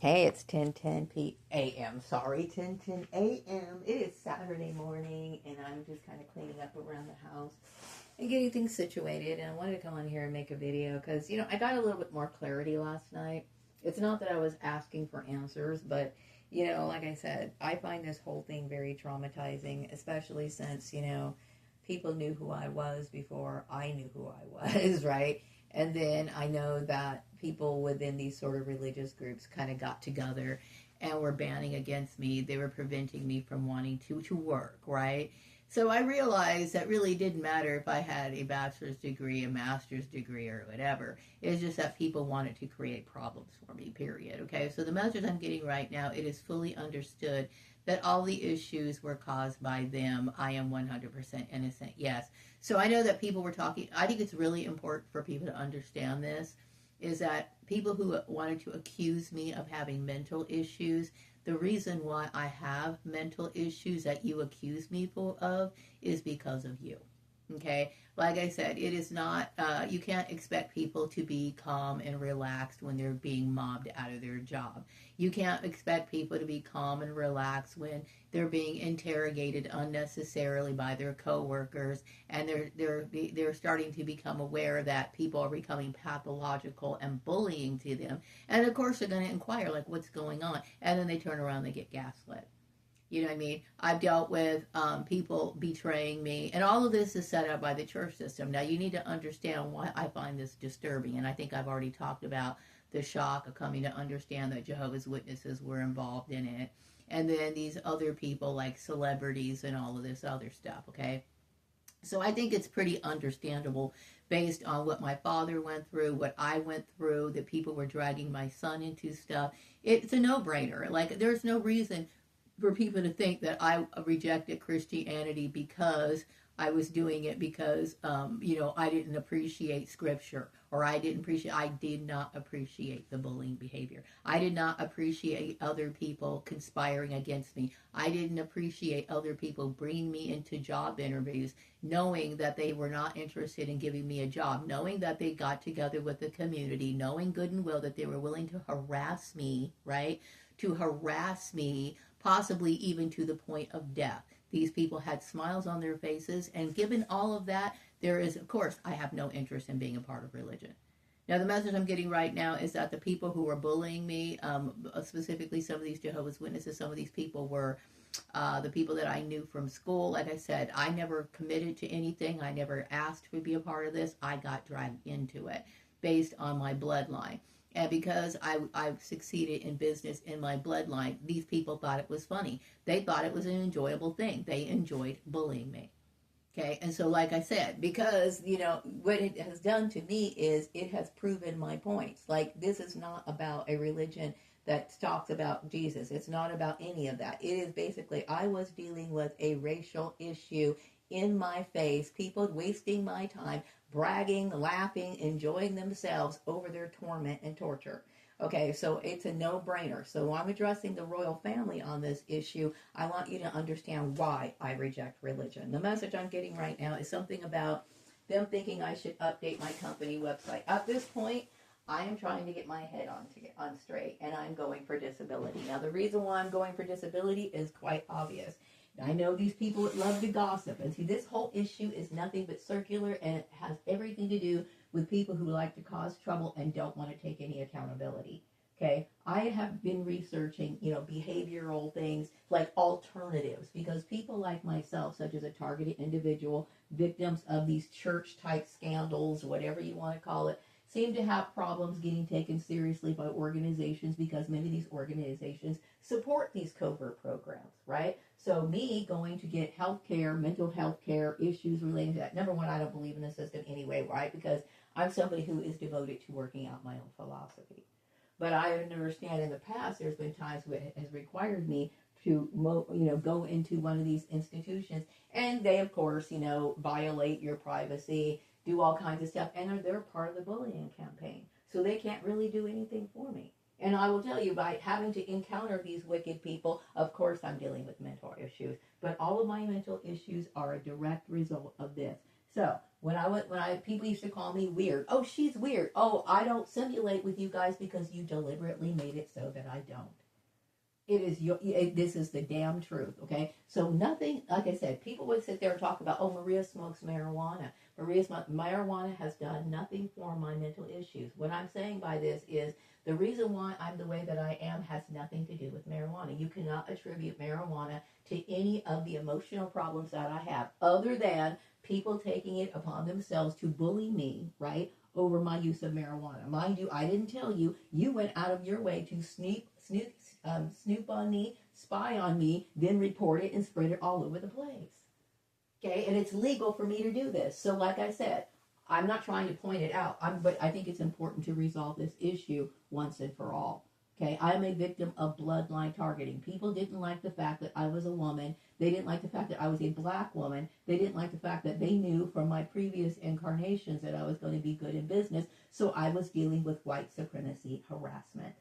Hey, it's 10:10 p.m. Sorry, 10:10 a.m. It is Saturday morning, and I'm just kind of cleaning up around the house and getting things situated. And I wanted to come on here and make a video because, I got a little bit more clarity last night. It's not that I was asking for answers, but, like I said, I find this whole thing very traumatizing, especially since, people knew who I was before I knew who I was, right? And then I know that people within these sort of religious groups kind of got together and were banning against me. They were preventing me from wanting to work, right? So I realized that really didn't matter if I had a bachelor's degree, a master's degree, or whatever. It's just that people wanted to create problems for me, period. Okay, so the message I'm getting right now, it is fully understood that all the issues were caused by them. I am 100% innocent, yes. So I know that people were talking, I think it's really important for people to understand this, is that people who wanted to accuse me of having mental issues, the reason why I have mental issues that you accuse me of is because of you. Okay, like I said, it is not, you can't expect people to be calm and relaxed when they're being mobbed out of their job. You can't expect people to be calm and relaxed when they're being interrogated unnecessarily by their coworkers, and they're starting to become aware that people are becoming pathological and bullying to them. And of course, they're going to inquire, like, what's going on? And then they turn around and they get gaslit. You know what I mean? I've dealt with people betraying me, and all of this is set up by the church system. Now, you need to understand why I find this disturbing, and I think I've already talked about the shock of coming to understand that Jehovah's Witnesses were involved in it, and then these other people like celebrities and all of this other stuff, okay? So I think it's pretty understandable based on what my father went through, what I went through, that people were dragging my son into stuff. It's a no-brainer. Like, there's no reason for people to think that I rejected Christianity because I was doing it because I didn't appreciate scripture, or I did not appreciate the bullying behavior. I did not appreciate other people conspiring against me. I didn't appreciate other people bringing me into job interviews knowing that they were not interested in giving me a job, knowing that they got together with the community, knowing good and well that they were willing to harass me, right? To harass me, possibly even to the point of death. These people had smiles on their faces, and given all of that, there is, of course, I have no interest in being a part of religion. Now, the message I'm getting right now is that the people who were bullying me, specifically some of these Jehovah's Witnesses, some of these people were the people that I knew from school. Like I said, I never committed to anything. I never asked to be a part of this. I got dragged into it based on my bloodline. And because I've succeeded in business in my bloodline, these people thought it was funny. They thought it was an enjoyable thing. They enjoyed bullying me. Okay, and so like I said, because, what it has done to me is it has proven my points. Like, this is not about a religion that talks about Jesus. It's not about any of that. It is basically, I was dealing with a racial issue in my face, people wasting my time, bragging, laughing, enjoying themselves over their torment and torture. Okay, so it's a no-brainer. So when I'm addressing the royal family on this issue, I want you to understand why I reject religion. The message I'm getting right now is something about them thinking I should update my company website. At this point, I am trying to get my head on straight, and I'm going for disability. Now, the reason why I'm going for disability is quite obvious. I know these people that love to gossip, and see, this whole issue is nothing but circular, and it has everything to do with people who like to cause trouble and don't want to take any accountability. Okay, I have been researching, behavioral things like alternatives, because people like myself, such as a targeted individual, victims of these church type scandals, whatever you want to call it, seem to have problems getting taken seriously by organizations, because many of these organizations support these covert programs, right? So me going to get health care, mental health care issues related to that. Number one, I don't believe in the system anyway, right? Because I'm somebody who is devoted to working out my own philosophy. But I understand in the past there's been times where it has required me to go into one of these institutions, and they of course violate your privacy, do all kinds of stuff, and they're part of the bullying campaign, so they can't really do anything for me. And I will tell you, by having to encounter these wicked people, of course I'm dealing with mental issues, but all of my mental issues are a direct result of this. So People used to call me weird. Oh, she's weird. Oh, I don't simulate with you guys because you deliberately made it so that I don't. This is the damn truth, okay? So nothing, like I said, people would sit there and talk about, oh, Maria smokes marijuana. Marijuana has done nothing for my mental issues. What I'm saying by this is the reason why I'm the way that I am has nothing to do with marijuana. You cannot attribute marijuana to any of the emotional problems that I have, other than people taking it upon themselves to bully me, right, over my use of marijuana. Mind you, I didn't tell you. You went out of your way to snoop on me, spy on me, then report it and spread it all over the place. Okay, and it's legal for me to do this. So like I said, I'm not trying to point it out, but I think it's important to resolve this issue once and for all. Okay, I'm a victim of bloodline targeting. People didn't like the fact that I was a woman. They didn't like the fact that I was a black woman. They didn't like the fact that they knew from my previous incarnations that I was going to be good in business. So I was dealing with white supremacy harassment.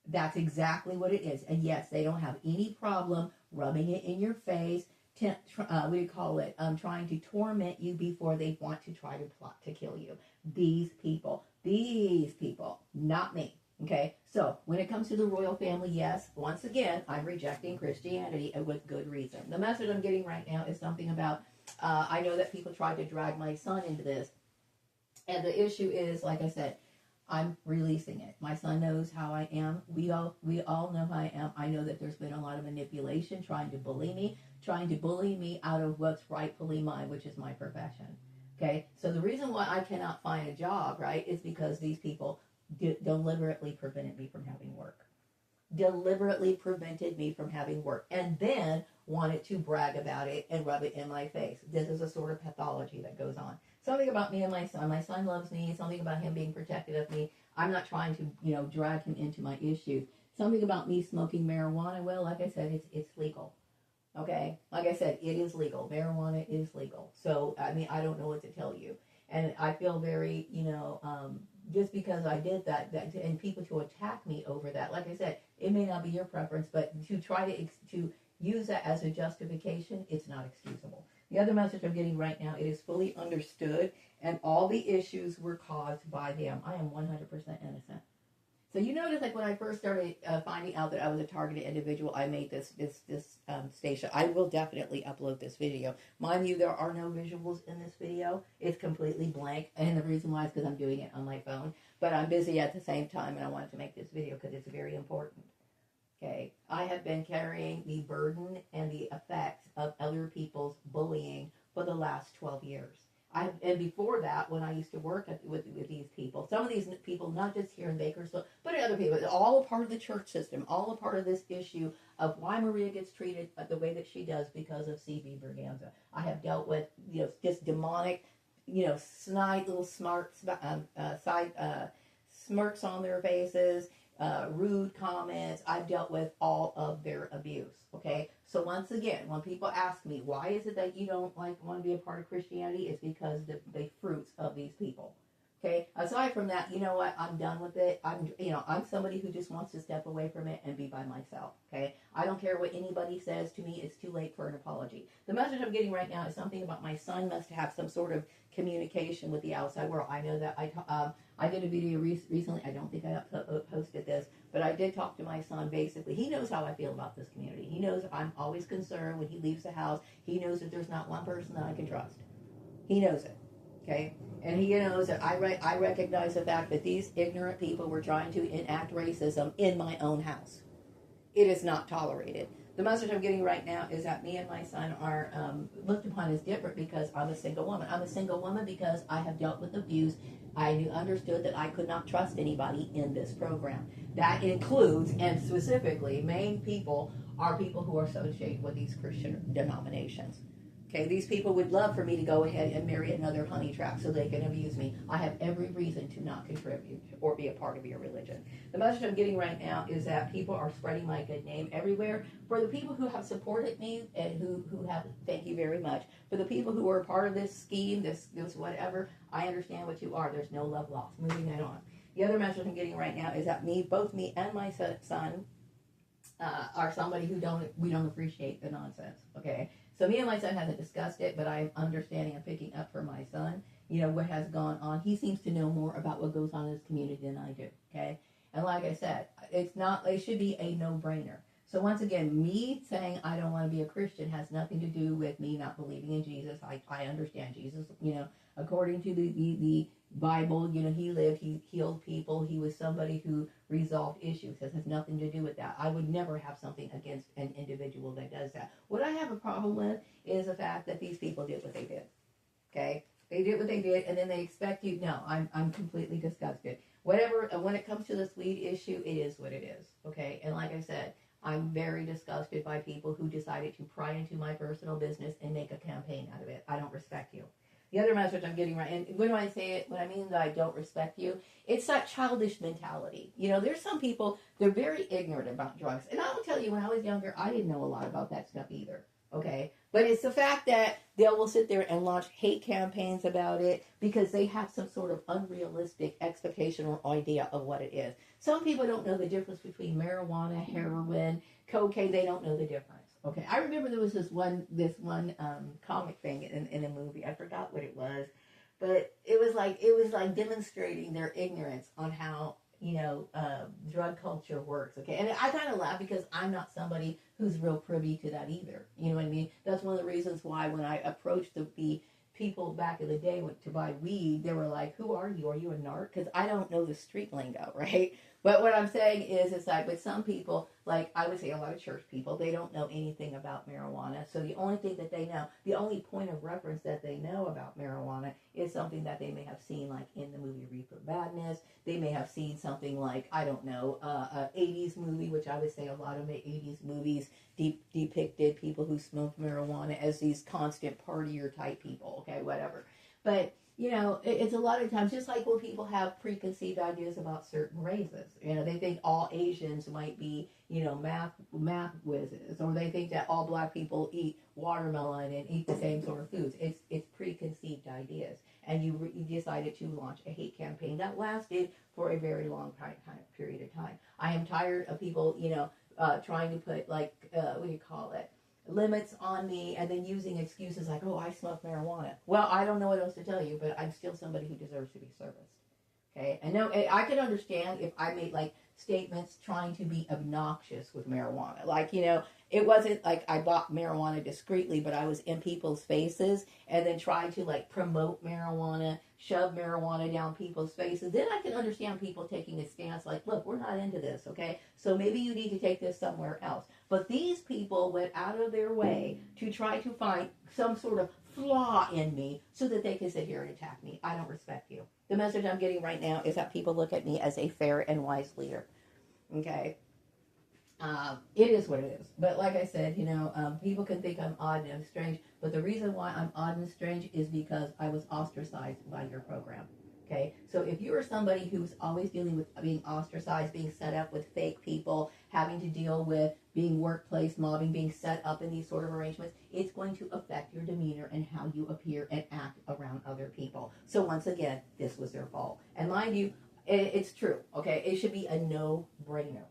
That's exactly what it is. And yes, they don't have any problem rubbing it in your face. We call it trying to torment you before they want to try to plot to kill you. These people, not me. Okay, so when it comes to the royal family, yes, once again, I'm rejecting Christianity, and with good reason. The message I'm getting right now is something about, I know that people tried to drag my son into this, and the issue is, like I said, I'm releasing it. My son knows how I am. We all know how I am. I know that there's been a lot of manipulation, trying to bully me out of what's rightfully mine, which is my profession. Okay, so the reason why I cannot find a job, right, is because these people deliberately prevented me from having work. Deliberately prevented me from having work, and then wanted to brag about it and rub it in my face. This is a sort of pathology that goes on. Something about me and my son. My son loves me. Something about him being protective of me. I'm not trying to, drag him into my issues. Something about me smoking marijuana. Well, like I said, it's legal. Okay? Like I said, it is legal. Marijuana is legal. So, I mean, I don't know what to tell you. And I feel very, just because I did that, and people to attack me over that, like I said, it may not be your preference, but to try to use that as a justification, it's not excusable. The other message I'm getting right now, it is fully understood, and all the issues were caused by them. I am 100% innocent. So you notice, like when I first started finding out that I was a targeted individual, I made this station. I will definitely upload this video. Mind you, there are no visuals in this video. It's completely blank, and the reason why is because I'm doing it on my phone. But I'm busy at the same time, and I wanted to make this video because it's very important. Okay, I have been carrying the burden and the effects of other people's bullying for the last 12 years. And before that, when I used to work with these people, some of these people, not just here in Bakersfield, but other people, all a part of the church system, all a part of this issue of why Maria gets treated the way that she does because of C.B. Berganza. I have dealt with, just demonic, snide little smirks on their faces, rude comments. I've dealt with all of their abuse. Okay, so once again, when people ask me why is it that you don't want to be a part of Christianity, it's because the fruits of these people. Okay, aside from that, you know what? I'm done with it. I'm somebody who just wants to step away from it and be by myself. Okay, I don't care what anybody says to me. It's too late for an apology. The message I'm getting right now is something about my son must have some sort of communication with the outside world. I know that I did a video recently. I don't think I posted this, but I did talk to my son. Basically, he knows how I feel about this community. He knows I'm always concerned when he leaves the house. He knows that there's not one person that I can trust. He knows it. Okay, and he knows that I recognize the fact that these ignorant people were trying to enact racism in my own house. It is not tolerated. The message I'm getting right now is that me and my son are looked upon as different because I'm a single woman. I'm a single woman because I have dealt with abuse. I understood that I could not trust anybody in this program. That includes, and specifically, main people are people who are associated with these Christian denominations. Okay, these people would love for me to go ahead and marry another honey trap so they can abuse me. I have every reason to not contribute or be a part of your religion. The message I'm getting right now is that people are spreading my good name everywhere. For the people who have supported me and who have, thank you very much. For the people who are part of this scheme, this whatever, I understand what you are. There's no love lost. Moving that on. The other message I'm getting right now is that both me and my son are somebody we don't appreciate the nonsense. Okay. So me and my son haven't discussed it, but I'm understanding and picking up for my son, you know, what has gone on. He seems to know more about what goes on in his community than I do, okay? And like I said, it should be a no-brainer. So once again, me saying I don't want to be a Christian has nothing to do with me not believing in Jesus. I understand Jesus, you know, according to the Bible, you know, he lived, he healed people, he was somebody who resolved issues. This has nothing to do with that. I would never have something against an individual that does that. What I have a problem with is the fact that these people did what they did, okay? They did what they did, and then they expect you. No, I'm completely disgusted. Whatever, when it comes to this weed issue, it is what it is, okay? And like I said, I'm very disgusted by people who decided to pry into my personal business and make a campaign out of it. I don't respect you. The other message I'm getting right, and when I say it, when I mean that I don't respect you, it's that childish mentality. You know, there's some people, they're very ignorant about drugs. And I will tell you, when I was younger, I didn't know a lot about that stuff either. Okay? But it's the fact that they will sit there and launch hate campaigns about it because they have some sort of unrealistic expectation or idea of what it is. Some people don't know the difference between marijuana, heroin, cocaine. They don't know the difference. Okay, I remember there was this one comic thing in a movie. I forgot what it was, but it was like demonstrating their ignorance on how, you know, drug culture works. Okay, and I kind of laugh because I'm not somebody who's real privy to that either. You know what I mean? That's one of the reasons why when I approached the people back in the day went to buy weed, they were like, "Who are you? Are you a narc?" Because I don't know the street lingo, right? But what I'm saying is, it's like with some people, like I would say a lot of church people, they don't know anything about marijuana. So the only thing that they know, the only point of reference that they know about marijuana is something that they may have seen, like in the movie Reaper Madness. They may have seen something like, I don't know, a 80s movie, which I would say a lot of the 80s movies depicted people who smoked marijuana as these constant partier type people, okay, whatever. But you know, it's a lot of times, just like when people have preconceived ideas about certain races. You know, they think all Asians might be, you know, math whizzes, or they think that all black people eat watermelon and eat the same sort of foods. It's preconceived ideas. And you decided to launch a hate campaign that lasted for a very long period of time. I am tired of people, you know, trying to put, like, what do you call it? Limits on me, and then using excuses like, oh, I smoke marijuana. Well, I don't know what else to tell you, but I'm still somebody who deserves to be serviced. Okay? And no, I could understand if I made like statements trying to be obnoxious with marijuana. Like, you know, it wasn't like I bought marijuana discreetly, but I was in people's faces and then tried to like promote marijuana, shove marijuana down people's faces. Then I can understand people taking a stance like, look, we're not into this, okay? So maybe you need to take this somewhere else. But these people went out of their way to try to find some sort of flaw in me so that they can sit here and attack me. I don't respect you. The message I'm getting right now is that people look at me as a fair and wise leader. Okay? It is what it is. But like I said, you know, people can think I'm odd and I'm strange. But the reason why I'm odd and strange is because I was ostracized by your program. Okay, so if you are somebody who's always dealing with being ostracized, being set up with fake people, having to deal with being workplace mobbing, being set up in these sort of arrangements, it's going to affect your demeanor and how you appear and act around other people. So once again, this was their fault. And mind you, it's true, okay? It should be a no-brainer.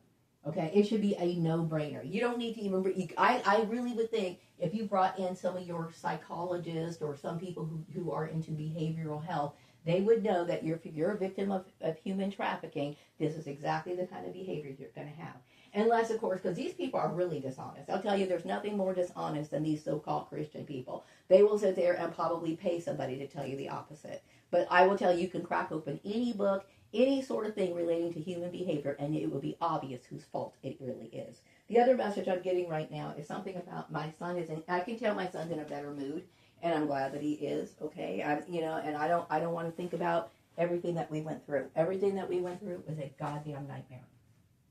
Okay, it should be a no-brainer. You don't need to even. I really would think if you brought in some of your psychologists or some people who are into behavioral health, they would know that if you're a victim of human trafficking, this is exactly the kind of behavior you're going to have. Unless, of course, because these people are really dishonest. I'll tell you, there's nothing more dishonest than these so-called Christian people. They will sit there and probably pay somebody to tell you the opposite. But I will tell you, you can crack open any book, any sort of thing relating to human behavior, and it will be obvious whose fault it really is. The other message I'm getting right now is something about my son I can tell my son's in a better mood, and I'm glad that he is, okay? And I don't want to think about everything that we went through. Everything that we went through was a goddamn nightmare.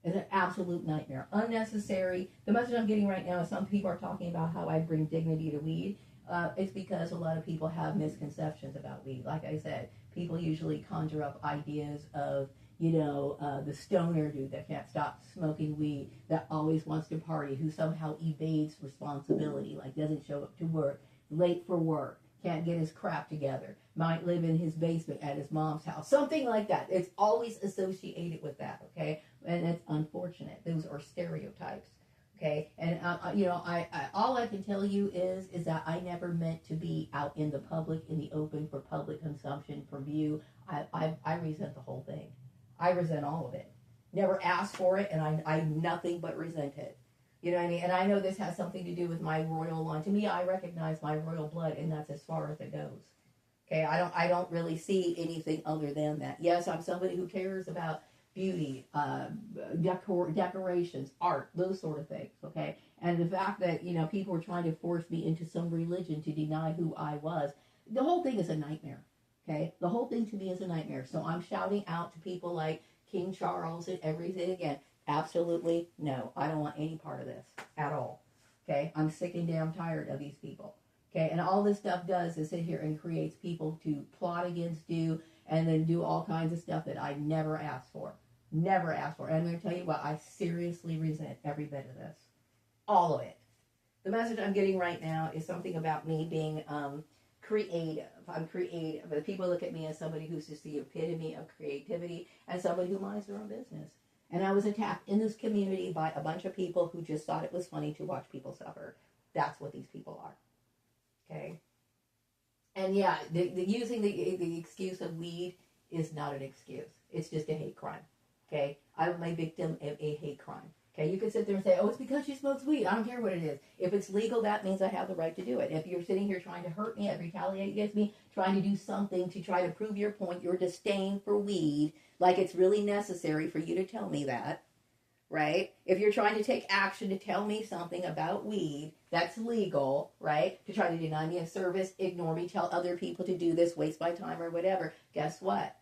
It's an absolute nightmare. Unnecessary. The message I'm getting right now is some people are talking about how I bring dignity to weed. It's because a lot of people have misconceptions about weed. Like I said, people usually conjure up ideas of, the stoner dude that can't stop smoking weed, that always wants to party, who somehow evades responsibility, like doesn't show up to work, late for work, can't get his crap together, might live in his basement at his mom's house, something like that. It's always associated with that, okay? And it's unfortunate. Those are stereotypes. Okay, and you know, all I can tell you is that I never meant to be out in the public, in the open, for public consumption, for view. I resent the whole thing. I resent all of it. Never asked for it, and I nothing but resent it. You know what I mean? And I know this has something to do with my royal line. To me, I recognize my royal blood, and that's as far as it goes. Okay, I don't really see anything other than that. Yes, I'm somebody who cares about beauty, decorations, art, those sort of things, okay? And the fact that, you know, people were trying to force me into some religion to deny who I was, the whole thing is a nightmare, okay? The whole thing to me is a nightmare. So I'm shouting out to people like King Charles and everything again. Absolutely no. I don't want any part of this at all, okay? I'm sick and damn tired of these people, okay? And all this stuff does is sit here and creates people to plot against you and then do all kinds of stuff that I never asked for. Never asked for. And I'm going to tell you what, I seriously resent every bit of this. All of it. The message I'm getting right now is something about me being creative. I'm creative. But people look at me as somebody who's just the epitome of creativity and somebody who minds their own business. And I was attacked in this community by a bunch of people who just thought it was funny to watch people suffer. That's what these people are. Okay? And yeah, using the excuse of weed is not an excuse. It's just a hate crime. Okay, I'm a victim of a hate crime. Okay, you can sit there and say, oh, it's because she smokes weed. I don't care what it is. If it's legal, that means I have the right to do it. If you're sitting here trying to hurt me, retaliate against me, trying to do something to try to prove your point, your disdain for weed, like it's really necessary for you to tell me that, right? If you're trying to take action to tell me something about weed that's legal, right? To try to deny me a service, ignore me, tell other people to do this, waste my time or whatever, guess what?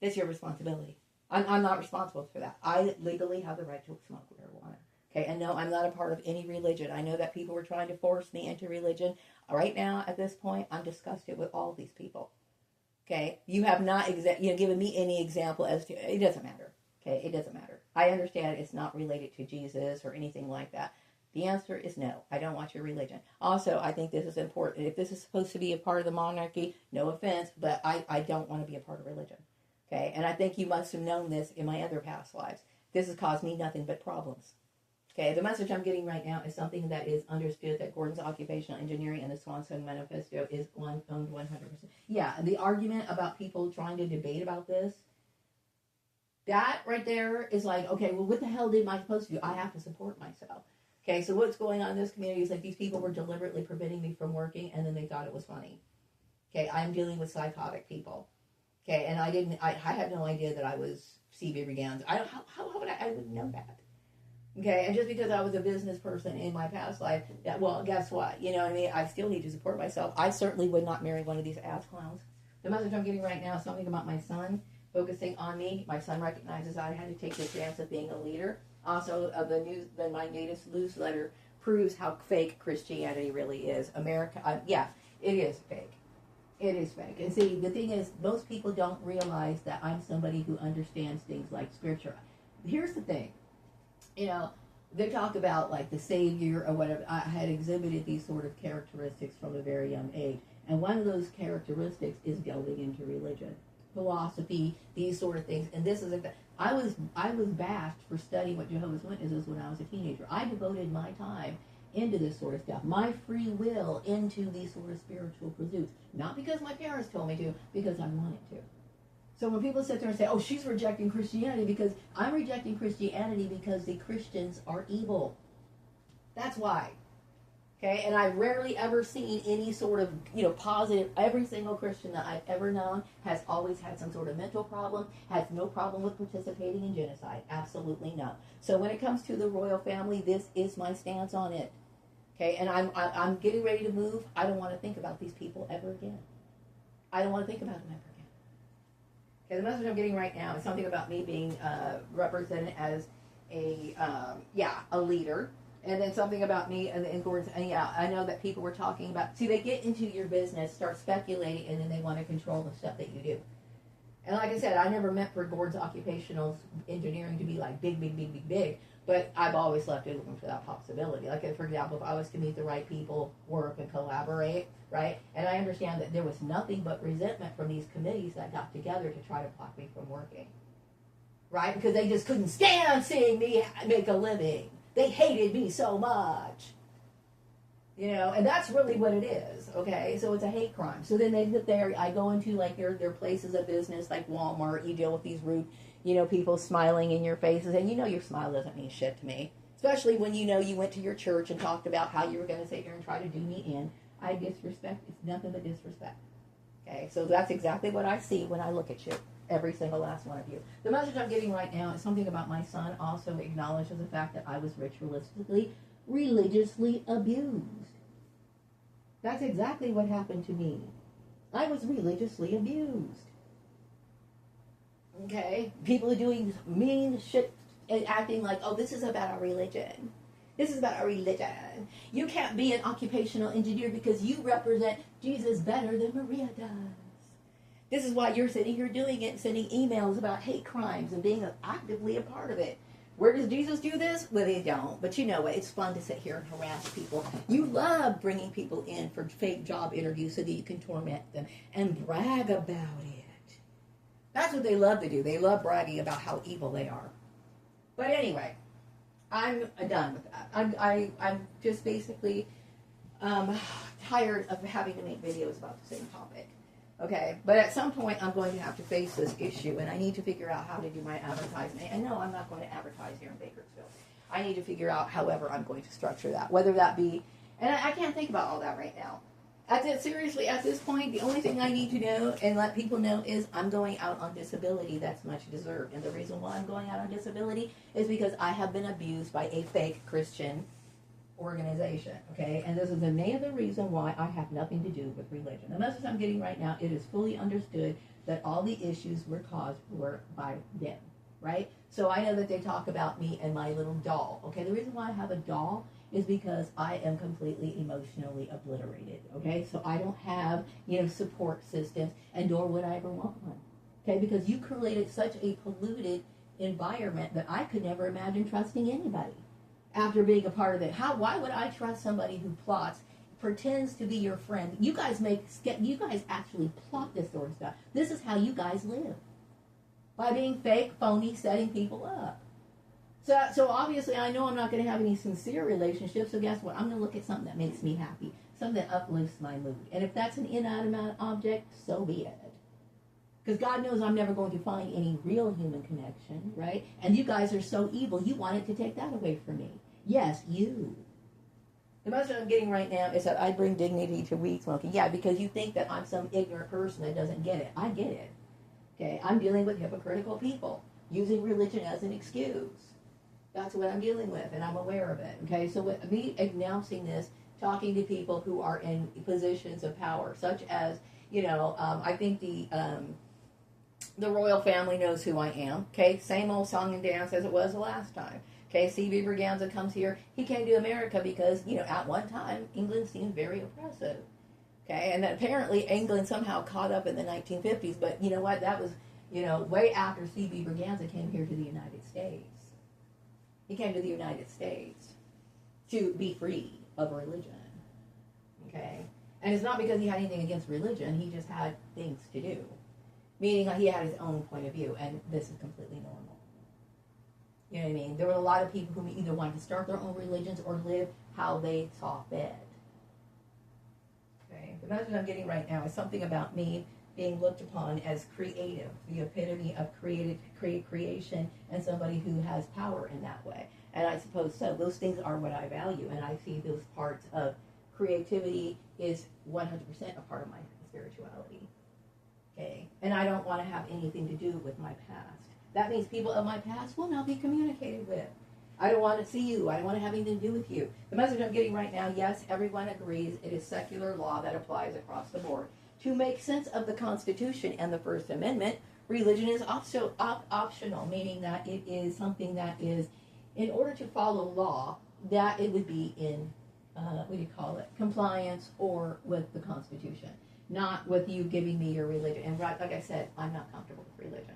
It's your responsibility. I'm not responsible for that. I legally have the right to smoke marijuana. Okay, and no, I'm not a part of any religion. I know that people were trying to force me into religion. Right now, at this point, I'm disgusted with all these people. Okay, you have not given me any example as to, it doesn't matter. Okay, it doesn't matter. I understand it's not related to Jesus or anything like that. The answer is no. I don't want your religion. Also, I think this is important. If this is supposed to be a part of the monarchy, no offense, but I don't want to be a part of religion. Okay, and I think you must have known this in my other past lives. This has caused me nothing but problems. Okay, the message I'm getting right now is something that is understood, that Gordon's Occupational Engineering and the Swan Song Manifesto is owned 100%. Yeah, the argument about people trying to debate about this, that right there is like, okay, well, what the hell am I supposed to do? I have to support myself. Okay, so what's going on in this community is like these people were deliberately preventing me from working, and then they thought it was funny. Okay, I'm dealing with psychotic people. Okay, and I had no idea that I was C.B. Regans. How would I wouldn't know that. Okay, and just because I was a business person in my past life, well, guess what? You know what I mean? I still need to support myself. I certainly would not marry one of these ass clowns. The message I'm getting right now is something about my son focusing on me. My son recognizes I had to take the chance of being a leader. Also, my latest newsletter proves how fake Christianity really is. America, yeah, it is fake. It is fake. And see, the thing is, most people don't realize that I'm somebody who understands things like scripture. Here's the thing. You know, they talk about like the Savior or whatever. I had exhibited these sort of characteristics from a very young age. And one of those characteristics is delving into religion, philosophy, these sort of things. And this is I was bashed for studying what Jehovah's Witnesses when I was a teenager. I devoted my time into this sort of stuff, my free will into these sort of spiritual pursuits. Not because my parents told me to, because I wanted to. So when people sit there and say, oh, she's rejecting Christianity, because I'm rejecting Christianity because the Christians are evil. That's why. Okay, and I've rarely ever seen any sort of, positive. Every single Christian that I've ever known has always had some sort of mental problem, has no problem with participating in genocide. Absolutely no. So when it comes to the royal family, this is my stance on it. Okay, and I'm getting ready to move. I don't want to think about these people ever again. I don't want to think about them ever again. Okay, the message I'm getting right now is something about me being represented as a leader. And then something about me and Gordon's, and yeah, I know that people were talking about, see, they get into your business, start speculating, and then they want to control the stuff that you do. And like I said, I never meant for Gordon's Occupational Engineering to be like big, but I've always left it open for that possibility. Like, for example, if I was to meet the right people, work and collaborate, right? And I understand that there was nothing but resentment from these committees that got together to try to block me from working, right? Because they just couldn't stand seeing me make a living. They hated me so much. You know, and that's really what it is, okay? So it's a hate crime. So then they sit there, I go into like their places of business, like Walmart, you deal with these rude, you know, people smiling in your faces, and you know your smile doesn't mean shit to me. Especially when you know you went to your church and talked about how you were going to sit here and try to do me in. I disrespect, it's nothing but disrespect. Okay, so that's exactly what I see when I look at you. Every single last one of you. The message I'm getting right now is something about my son also acknowledges the fact that I was religiously abused. That's exactly what happened to me. I was religiously abused. Okay? People are doing mean shit and acting like, oh, this is about our religion. This is about our religion. You can't be an occupational engineer because you represent Jesus better than Maria does. This is why you're sitting here doing it, sending emails about hate crimes and being actively a part of it. Where does Jesus do this? Well, they don't. But you know what? It's fun to sit here and harass people. You love bringing people in for fake job interviews so that you can torment them and brag about it. That's what they love to do. They love bragging about how evil they are. But anyway, I'm done with that. I'm just basically tired of having to make videos about the same topic. Okay, but at some point I'm going to have to face this issue, and I need to figure out how to do my advertisement. And no, I'm not going to advertise here in Bakersfield. I need to figure out, however, I'm going to structure that. Whether that be, and I can't think about all that right now. Seriously, at this point, the only thing I need to know and let people know is I'm going out on disability. That's much deserved. And the reason why I'm going out on disability is because I have been abused by a fake Christian organization, okay? And this is the main other reason why I have nothing to do with religion. The message I'm getting right now, it is fully understood that all the issues were caused were by them, right? So I know that they talk about me and my little doll, okay? The reason why I have a doll is because I am completely emotionally obliterated, okay? So I don't have, support systems, and nor would I ever want one, okay? Because you created such a polluted environment that I could never imagine trusting anybody. After being a part of it, why would I trust somebody who plots, pretends to be your friend? You guys actually plot this sort of stuff. This is how you guys live, by being fake, phony, setting people up. So obviously, I know I'm not going to have any sincere relationships. So guess what? I'm going to look at something that makes me happy, something that uplifts my mood. And if that's an inanimate object, so be it. Because God knows I'm never going to find any real human connection, right? And you guys are so evil, you wanted to take that away from me. Yes, you. The message I'm getting right now is that I bring dignity to weed smoking. Yeah, because you think that I'm some ignorant person that doesn't get it. I get it. Okay, I'm dealing with hypocritical people using religion as an excuse. That's what I'm dealing with, and I'm aware of it. Okay, so with me announcing this, talking to people who are in positions of power, such as, I think the royal family knows who I am. Okay, same old song and dance as it was the last time. Okay, C.B. Braganza comes here. He came to America because, at one time, England seemed very oppressive. Okay, and then apparently England somehow caught up in the 1950s. But you know what? That was, way after C.B. Braganza came here to the United States. He came to the United States to be free of religion. Okay, and it's not because he had anything against religion. He just had things to do. Meaning he had his own point of view, and this is completely normal. You know what I mean? There were a lot of people who either wanted to start their own religions or live how they saw fit. Okay, the message I'm getting right now is something about me being looked upon as creative, the epitome of creation, and somebody who has power in that way. And I suppose so. Those things are what I value, and I see those parts of creativity is 100% a part of my spirituality. Okay, and I don't want to have anything to do with my past. That means people of my past will not be communicated with. I don't want to see you. I don't want to have anything to do with you. The message I'm getting right now, yes, everyone agrees it is secular law that applies across the board. To make sense of the Constitution and the First Amendment, religion is also optional, meaning that it is something that is, in order to follow law, that it would be in, compliance or with the Constitution. Not with you giving me your religion. And like I said, I'm not comfortable with religion,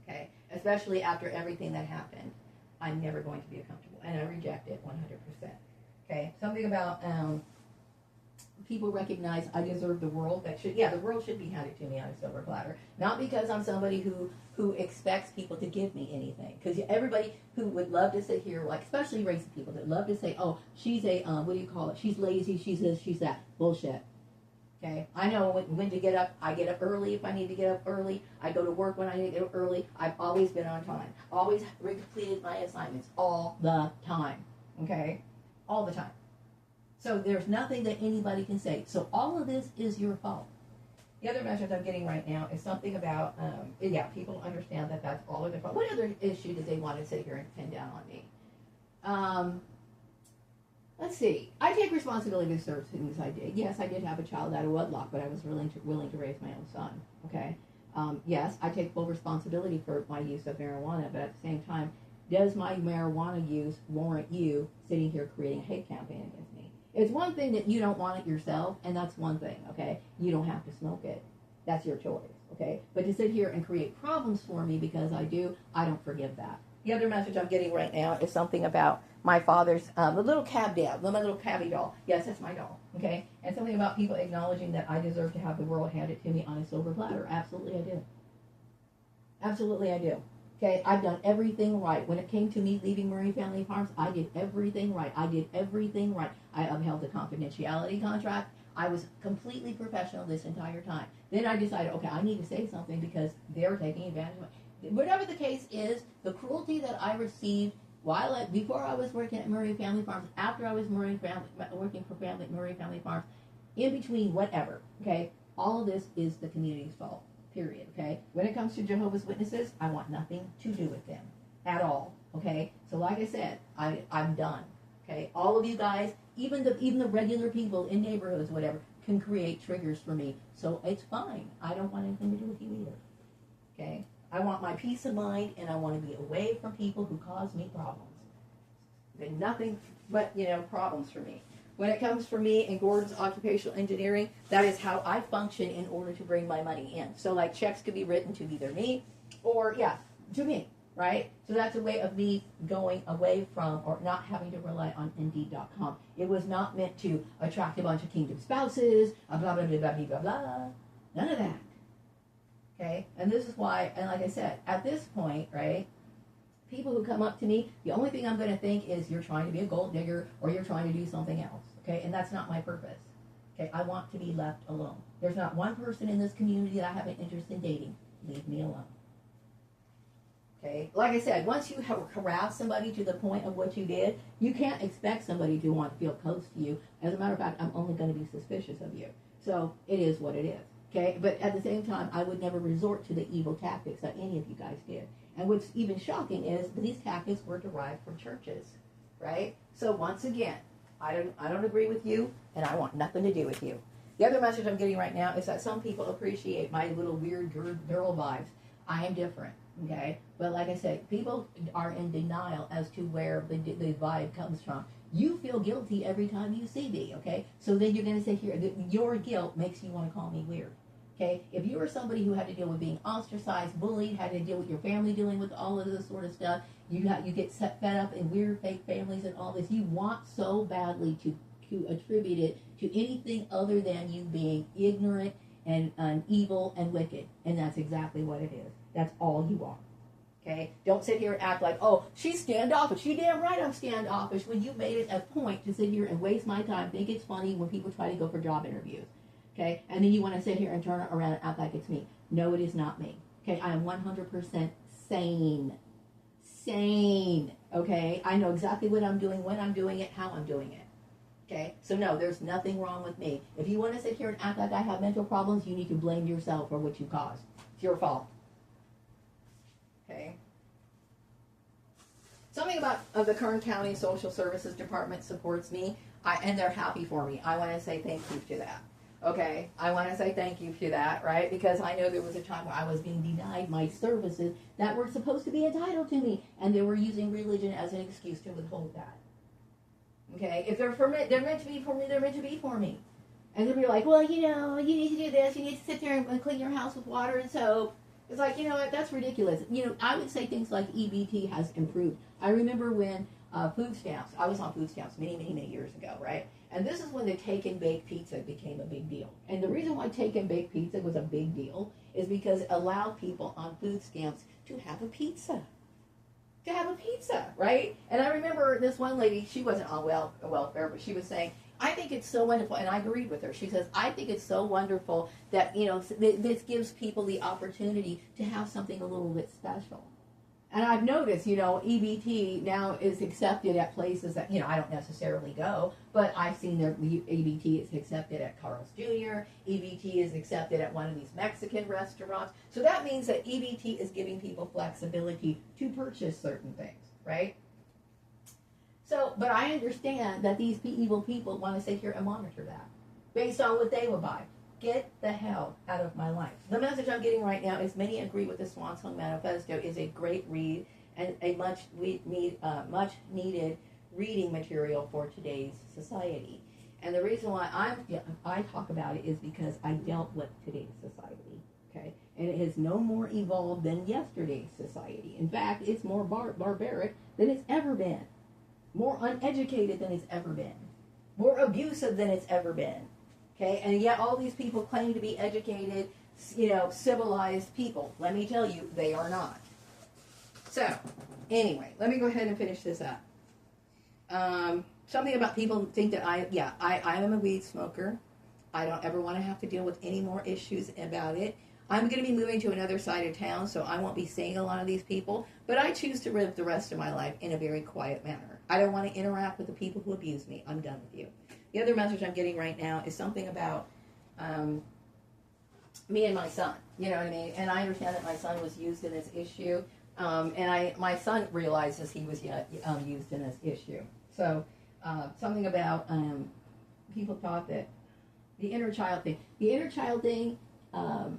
okay? Especially after everything that happened. I'm never going to be comfortable, and I reject it 100%, okay? Something about people recognize I deserve the world. The world should be handed to me on a silver platter. Not because I'm somebody who expects people to give me anything. Because everybody who would love to sit here, like especially racist people that love to say, oh, she's a, what do you call it? She's lazy, she's this, she's that. Bullshit. Okay, I know when to get up. I get up early if I need to get up early. I go to work when I need to get up early. I've always been on time. Always completed my assignments all the time. Okay, all the time. So there's nothing that anybody can say. So all of this is your fault. The other message I'm getting right now is something about, people understand that that's all of their fault. What other issue did they want to sit here and pin down on me? Let's see. I take responsibility for certain things I did. Yes, I did have a child out of wedlock, but I was willing to raise my own son. Okay. Yes, I take full responsibility for my use of marijuana, but at the same time, does my marijuana use warrant you sitting here creating a hate campaign against me? It's one thing that you don't want it yourself, and that's one thing. Okay, you don't have to smoke it. That's your choice. Okay, but to sit here and create problems for me because I do, I don't forgive that. The other message I'm getting right now is something about my father's, the little my little cabbie doll. Yes, that's my doll, okay? And something about people acknowledging that I deserve to have the world handed to me on a silver platter. Absolutely I do. Absolutely I do. Okay, I've done everything right. When it came to me leaving Murray Family Farms, I did everything right. I upheld the confidentiality contract. I was completely professional this entire time. Then I decided, okay, I need to say something because they're taking advantage of it. Whatever the case is, the cruelty that I received before I was working at Murray Family Farms, after I was working for Murray Family Farms, in between, whatever, okay, all of this is the community's fault, period, okay? When it comes to Jehovah's Witnesses, I want nothing to do with them at all, okay? So like I said, I'm done, okay? All of you guys, even the regular people in neighborhoods, whatever, can create triggers for me, so it's fine. I don't want anything to do with you either, okay? I want my peace of mind, and I want to be away from people who cause me problems. There's nothing but, problems for me. When it comes for me and Gordon's occupational engineering, that is how I function in order to bring my money in. So, like, checks could be written to either me or, to me, right? So that's a way of me going away from or not having to rely on Indeed.com. It was not meant to attract a bunch of kingdom spouses, blah, blah, blah, blah, blah, blah, blah. None of that. Okay, and this is why, and like I said, at this point, right, people who come up to me, the only thing I'm going to think is you're trying to be a gold digger or you're trying to do something else, okay, and that's not my purpose, okay, I want to be left alone. There's not one person in this community that I have an interest in dating. Leave me alone. Okay, like I said, once you harass somebody to the point of what you did, you can't expect somebody to want to feel close to you. As a matter of fact, I'm only going to be suspicious of you. So it is what it is. Okay, but at the same time, I would never resort to the evil tactics that any of you guys did. And what's even shocking is that these tactics were derived from churches, right? So once again, I don't agree with you, and I want nothing to do with you. The other message I'm getting right now is that some people appreciate my little weird girl vibes. I am different, okay? But like I said, people are in denial as to where the vibe comes from. You feel guilty every time you see me, okay? So then you're going to say here, your guilt makes you want to call me weird, okay? If you were somebody who had to deal with being ostracized, bullied, had to deal with your family dealing with all of this sort of stuff, you get fed up in weird fake families and all this, you want so badly to attribute it to anything other than you being ignorant and evil and wicked. And that's exactly what it is. That's all you are. Okay? Don't sit here and act like, oh, she's standoffish. You damn right I'm standoffish when you made it a point to sit here and waste my time, think it's funny when people try to go for job interviews. Okay? And then you want to sit here and turn it around and act like it's me. No, it is not me. Okay? I am 100% sane. Sane. Okay? I know exactly what I'm doing, when I'm doing it, how I'm doing it. Okay? So no, there's nothing wrong with me. If you want to sit here and act like I have mental problems, you need to blame yourself for what you caused. It's your fault. Okay. Something about the Kern County Social Services Department supports me, and they're happy for me. I want to say thank you to that. Okay, I want to say thank you to that, right? Because I know there was a time where I was being denied my services that were supposed to be entitled to me, and they were using religion as an excuse to withhold that. Okay, if they're meant to be for me, they're meant to be for me. And they'll be like, well, you need to do this. You need to sit there and clean your house with water and soap. It's like, you know what, that's ridiculous. I would say things like EBT has improved. I remember when food stamps, I was on food stamps many, many, many years ago, right? And this is when the take and bake pizza became a big deal. And the reason why take and bake pizza was a big deal is because it allowed people on food stamps to have a pizza. To have a pizza, right? And I remember this one lady, she wasn't on welfare, but she was saying, I think it's so wonderful, and I agreed with her. She says, I think it's so wonderful that, this gives people the opportunity to have something a little bit special. And I've noticed, EBT now is accepted at places that, I don't necessarily go, but I've seen their EBT is accepted at Carl's Jr., EBT is accepted at one of these Mexican restaurants. So that means that EBT is giving people flexibility to purchase certain things, right? So, but I understand that these evil people want to sit here and monitor that based on what they will buy. Get the hell out of my life. The message I'm getting right now is many agree with the Swan Song Manifesto is a great read and a much needed reading material for today's society. And the reason why I talk about it is because I dealt with today's society, okay? And it has no more evolved than yesterday's society. In fact, it's more barbaric than it's ever been. More uneducated than it's ever been. More abusive than it's ever been. Okay, and yet all these people claim to be educated, civilized people. Let me tell you, they are not. So, anyway, let me go ahead and finish this up. Something about people think that I am a weed smoker. I don't ever want to have to deal with any more issues about it. I'm going to be moving to another side of town, so I won't be seeing a lot of these people. But I choose to live the rest of my life in a very quiet manner. I don't want to interact with the people who abuse me. I'm done with you. The other message I'm getting right now is something about me and my son. You know what I mean? And I understand that my son was used in this issue. And my son realizes he was used in this issue. So something about people thought that the inner child thing. The inner child thing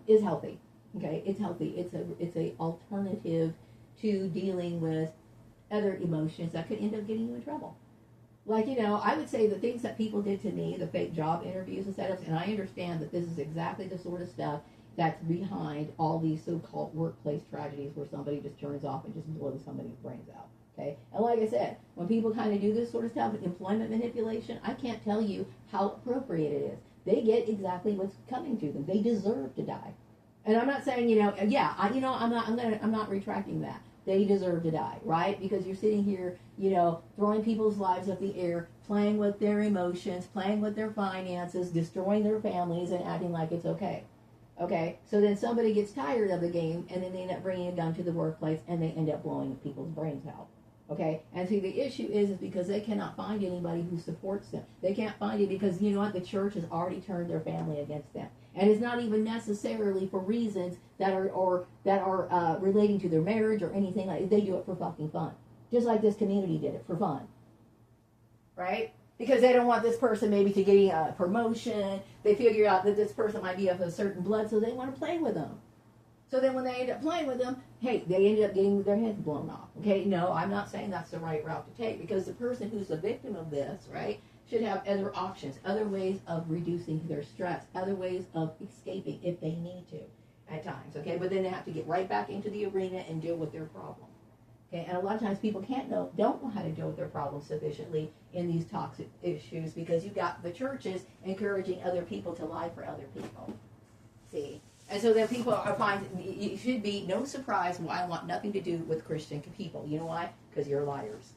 is healthy. Okay, it's healthy. It's a alternative to dealing with other emotions that could end up getting you in trouble. Like, I would say the things that people did to me, the fake job interviews and setups, and I understand that this is exactly the sort of stuff that's behind all these so-called workplace tragedies where somebody just turns off and just blows somebody's brains out. Okay? And like I said, when people kind of do this sort of stuff, employment manipulation, I can't tell you how appropriate it is. They get exactly what's coming to them. They deserve to die. And I'm not saying, I'm not retracting that. They deserve to die, right? Because you're sitting here, throwing people's lives up the air, playing with their emotions, playing with their finances, destroying their families, and acting like it's okay. Okay? So then somebody gets tired of the game, and then they end up bringing a gun to the workplace, and they end up blowing people's brains out. Okay? And see, the issue is because they cannot find anybody who supports them. They can't find it because, the church has already turned their family against them. And it's not even necessarily for reasons that are relating to their marriage or anything like that. They do it for fucking fun. Just like this community did it for fun. Right? Because they don't want this person maybe to get a promotion. They figure out that this person might be of a certain blood, so they want to play with them. So then when they end up playing with them, hey, they ended up getting their heads blown off. Okay? No, I'm not saying that's the right route to take because the person who's the victim of this, right, should have other options, other ways of reducing their stress, other ways of escaping if they need to at times, okay? But then they have to get right back into the arena and deal with their problem, okay? And a lot of times people don't know how to deal with their problems sufficiently in these toxic issues because you've got the churches encouraging other people to lie for other people, see? And so then people it should be no surprise why I want nothing to do with Christian people. You know why? Because you're liars.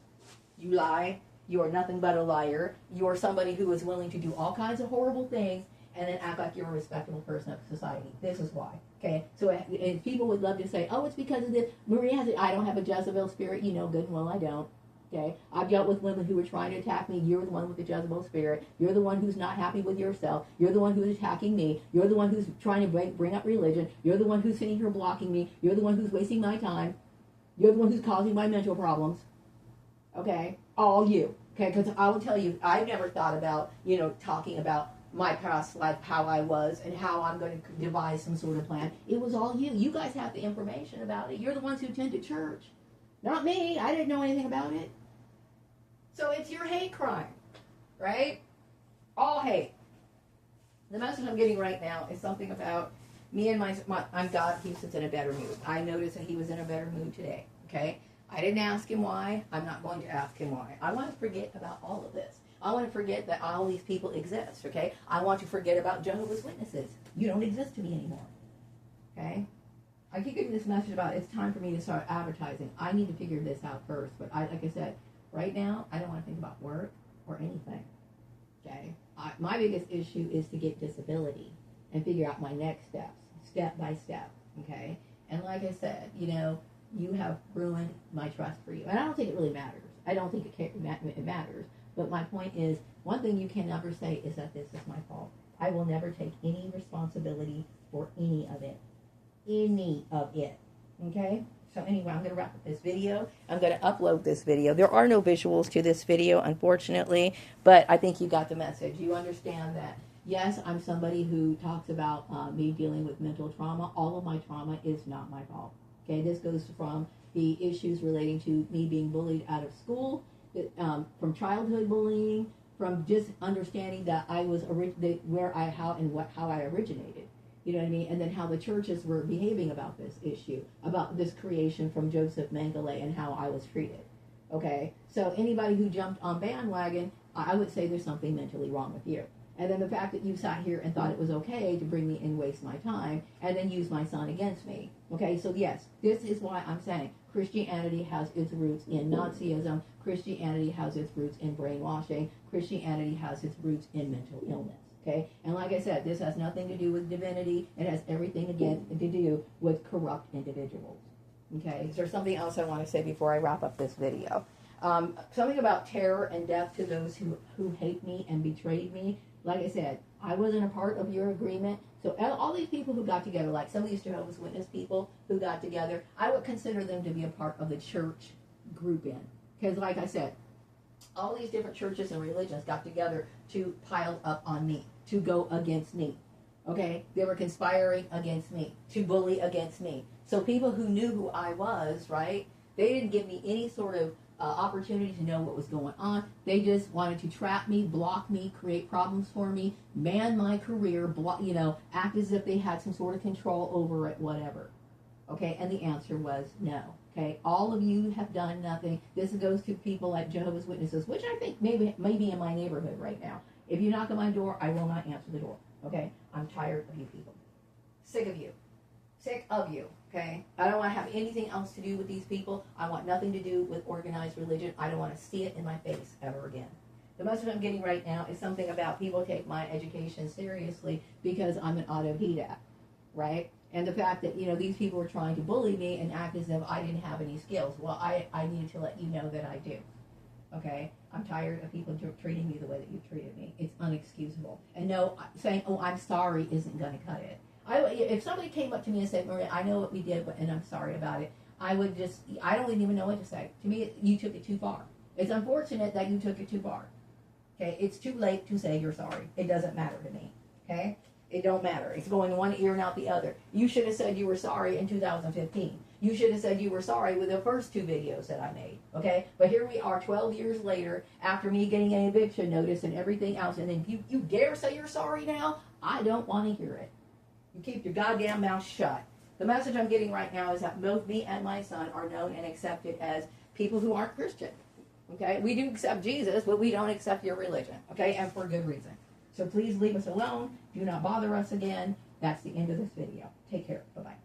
You lie. You are nothing but a liar. You are somebody who is willing to do all kinds of horrible things and then act like you're a respectable person of society. This is why. Okay? So and people would love to say, oh, it's because of this. Maria has it. I don't have a Jezebel spirit. You know good and well I don't. Okay? I've dealt with women who were trying to attack me. You're the one with the Jezebel spirit. You're the one who's not happy with yourself. You're the one who's attacking me. You're the one who's trying to bring up religion. You're the one who's sitting here blocking me. You're the one who's wasting my time. You're the one who's causing my mental problems. Okay? All you. Okay, because I will tell you, I never thought about, talking about my past life, how I was, and how I'm going to devise some sort of plan. It was all you. You guys have the information about it. You're the ones who attended church. Not me. I didn't know anything about it. So it's your hate crime, right? All hate. The message I'm getting right now is something about me and I'm God Houston's in a better mood. I noticed that he was in a better mood today, okay? I didn't ask him why. I'm not going to ask him why. I want to forget about all of this. I want to forget that all these people exist, okay? I want to forget about Jehovah's Witnesses. You don't exist to me anymore, okay? I keep getting this message about it's time for me to start advertising. I need to figure this out first. But like I said, right now, I don't want to think about work or anything, okay? My biggest issue is to get disability and figure out my next steps, step by step, okay? And like I said, you know, you have ruined my trust for you. And I don't think it really matters. I don't think it matters. But my point is, one thing you can never say is that this is my fault. I will never take any responsibility for any of it. Any of it. Okay? So anyway, I'm going to wrap up this video. I'm going to upload this video. There are no visuals to this video, unfortunately, but I think you got the message. You understand that, yes, I'm somebody who talks about me dealing with mental trauma. All of my trauma is not my fault. Okay? This goes from the issues relating to me being bullied out of school, from childhood bullying, from just understanding that I was how I originated. You know what I mean? And then how the churches were behaving about this issue, about this creation from Joseph Mengele and how I was treated. Okay? So anybody who jumped on bandwagon, I would say there's something mentally wrong with you. And then the fact that you sat here and thought it was okay to bring me and waste my time and then use my son against me. Okay? So yes, this is why I'm saying Christianity has its roots in Nazism. Christianity has its roots in brainwashing. Christianity has its roots in mental illness. Okay? And like I said, this has nothing to do with divinity. It has everything, again, to do with corrupt individuals. Okay? Is there something else I want to say before I wrap up this video? Something about terror and death to those who hate me and betrayed me. Like I said, I wasn't a part of your agreement. So all these people who got together, like some of these Jehovah's Witness people who got together, I would consider them to be a part of the church grouping. Because like I said, all these different churches and religions got together to pile up on me, to go against me. Okay? They were conspiring against me, to bully against me. So people who knew who I was, right, they didn't give me any sort of opportunity to know what was going on. They just wanted to trap me, block me, create problems for me, man my career, act as if they had some sort of control over it, whatever. Okay? And the answer was no. Okay, all of you have done nothing. This goes to people like Jehovah's Witnesses, which I think may be in my neighborhood right now. If you knock on my door, I will not answer the door. Okay, I'm tired of you people. Sick of you. Sick of you. Okay, I don't want to have anything else to do with these people. I want nothing to do with organized religion. I don't want to see it in my face ever again. The message I'm getting right now is something about people take my education seriously because I'm an autodidact, right? And the fact that, these people were trying to bully me and act as if I didn't have any skills. Well, I needed to let you know that I do. Okay? I'm tired of people treating me the way that you've treated me. It's unexcusable. And no, saying, oh, I'm sorry isn't going to cut it. If somebody came up to me and said, Maria, I know what we did, and I'm sorry about it, I don't even know what to say. To me, you took it too far. It's unfortunate that you took it too far. Okay? It's too late to say you're sorry. It doesn't matter to me. Okay? It don't matter. It's going one ear and out the other. You should have said you were sorry in 2015. You should have said you were sorry with the first 2 videos that I made. Okay? But here we are 12 years later after me getting an eviction notice and everything else. And then you dare say you're sorry now? I don't want to hear it. You keep your goddamn mouth shut. The message I'm getting right now is that both me and my son are known and accepted as people who aren't Christian. Okay? We do accept Jesus, but we don't accept your religion. Okay? And for good reason. So please leave us alone. Do not bother us again. That's the end of this video. Take care. Bye-bye.